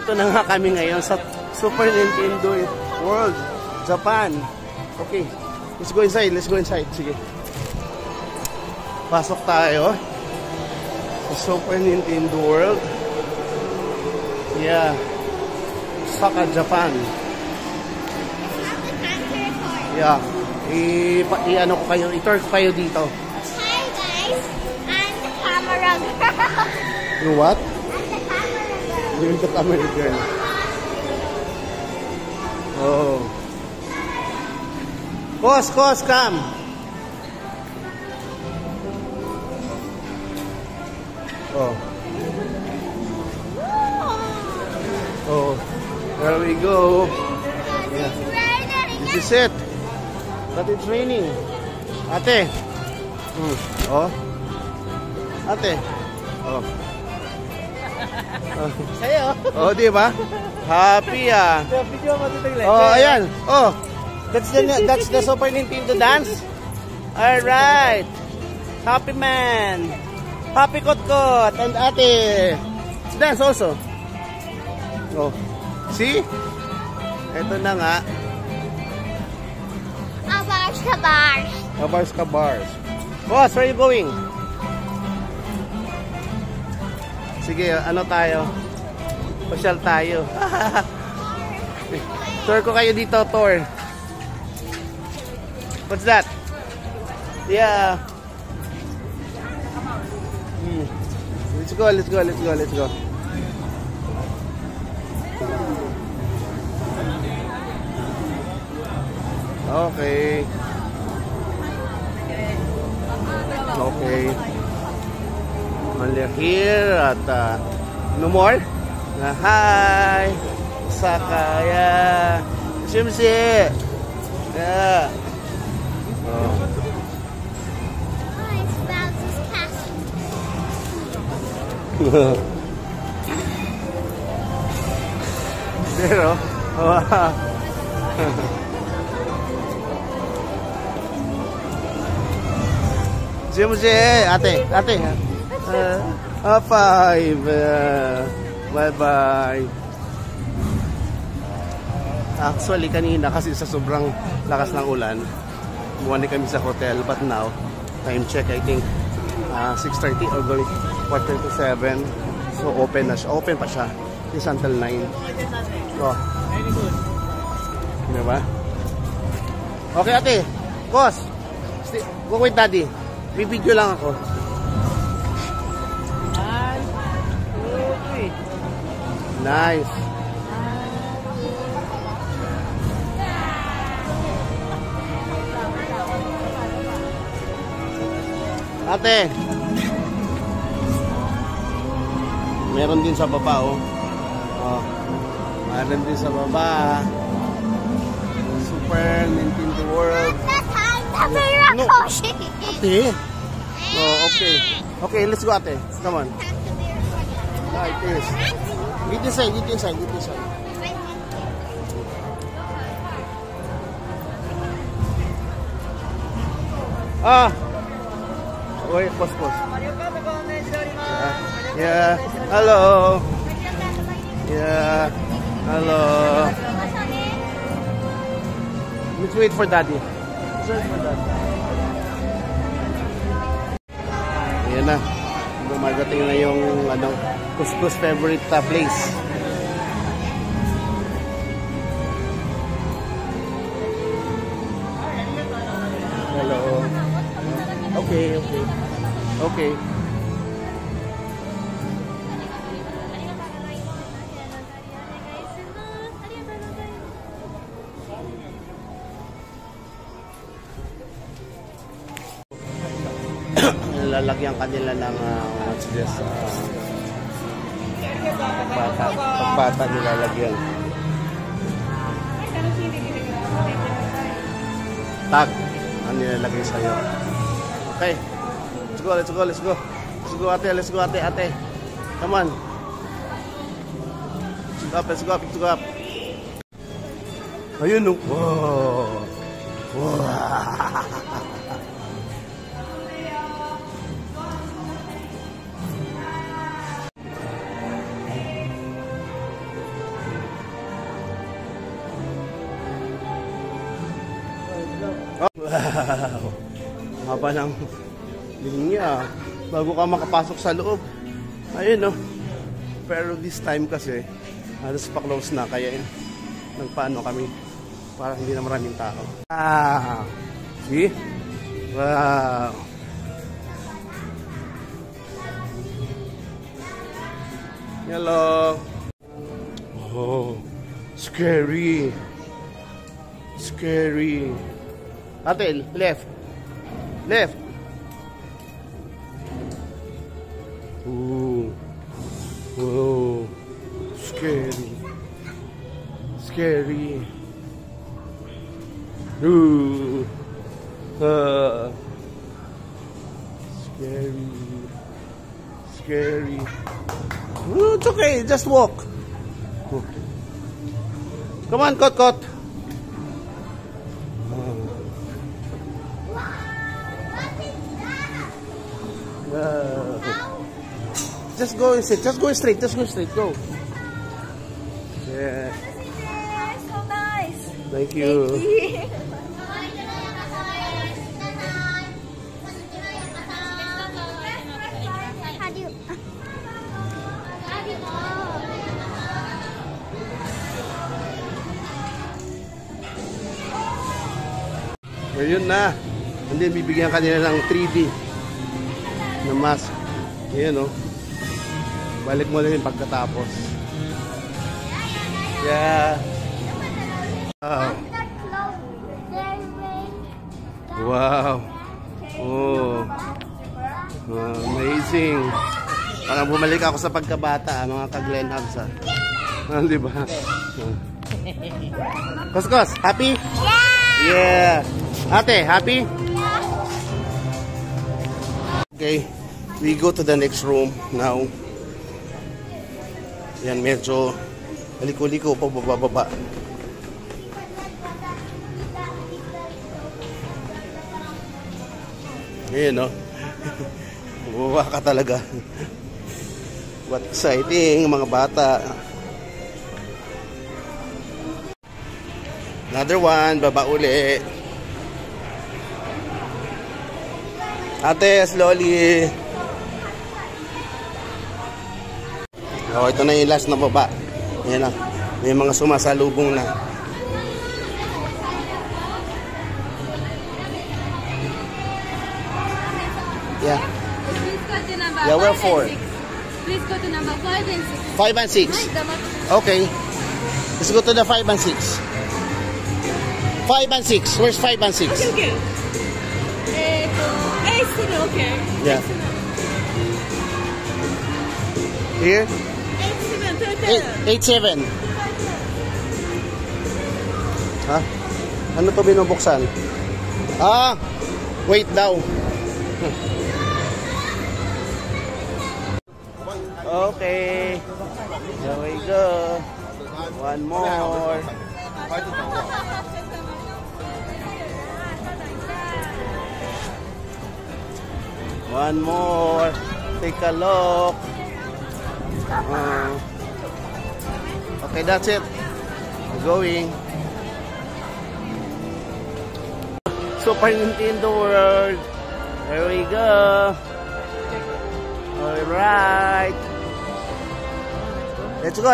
Nandito na nga kami ngayon sa Super Nintendo World, Japan. Okay, let's go inside. Let's go inside. Sige. Pasok tayo sa Super Nintendo World. Yeah. Osaka, Japan. Yeah. I-ano ko kayo, i-tour ko kayo dito. Hi guys, I'm the camera girl. You what? I'm the camera girl. You're the camera girl. Oh. Kos, come. Oh. Oh. There we go. Yeah. This is it. But it's raining. Ate. Oh. Ate. Oh. Sa'yo. Oh, di ba? Happy ah. Video mo dito lang. Oh, ayan. Oh. That's the Super Nintendo dance. All right. Happy man. Happy Kotkot and Ate. Dance also. Oh. See? Ito na nga. Kabars. Kabars. Boss, where are you going? Sige, ano tayo? Pasyal tayo. Tour ko kayo dito, tour. What's that? Yeah. Let's go. Okay. Only here at no more. Hi. Sakaya. Shimsi. Yeah. Oh. It's Bowser's castle. Pero, wow. Shimsi, ate. Five. Bye-bye. Actually, kanina kasi sa sobrang lakas ng ulan, buwan kami sa hotel. But now, time check, I think 6:30 or going 4:37. So, open na siya. Open pa siya. It's until 9. So, diba? Okay, ate. Boss, go with daddy. May video lang ako. Nice. Ate. Meron din sa baba, oh. Oh. Meron din sa baba. Super Nintendo World. No. Ate. Oh, okay. Okay, let's go, ate. Come on. Like this. Get inside. Wait, pause. Yeah. Hello. Yeah. Hello. Let's wait for daddy. Ayan na. Dumagating na yung Kuskus favorite place. Hello. Okay. Lalagyan kanila ng what's this? Pagbata nilalagyan. Tag ang nilalagay sa'yo. Okay. Let's go. Let's go, ate. Come on. Let's go up. Ayun, no. Wow. Wow! Haba ng linya bago ka makapasok sa loob. Ayun, no? Pero this time kasi, halos pa-close na. Kaya nagpaano kami para hindi na maraming tao. Ah! See? Wow! Hello! Oh! Scary! Scary! Ate, left! Left! Ooh! Whoa! Scary! Scary! Ooh! Scary! Scary! Ooh, it's okay, just walk! Come on, Kot Kot! Just go and sit. Just go straight. Just go straight. Go. Yeah. So nice. Thank you. Ayun na. And then bibigyan kanila ng 3D na mask. Ayan, oh. Balik mo lang yung pagkatapos. Yeah. Wow. Oh. Amazing. Parang bumalik ako sa pagkabata, mga ka-Glen Hubs, ha. Di ba? Koskos, happy? Yeah. Ate, happy? Okay. We go to the next room now. Yan, medyo liko-liko pa bababa. Ayan, no? Bumaba ka talaga. What exciting, mga bata. Another one, baba uli. Ate, slowly. Oh, ito na yung last na baba. Ayan na. May mga sumasalubong na. Yeah. Please go to number Yeah, we're 4. Please go to number 5 and 6. 5 and 6. Okay. Let's go to the 5 and 6. 5 and 6. Where's 5 and 6? Okay. Okay. Yeah. Here? 8-7. Ha? Ano to binubuksan? Ah! Wait daw. Okay. Here we go. One more. One more. Take a look. Okay, that's it. We're going. Super Nintendo World. There we go. All right. Let's go.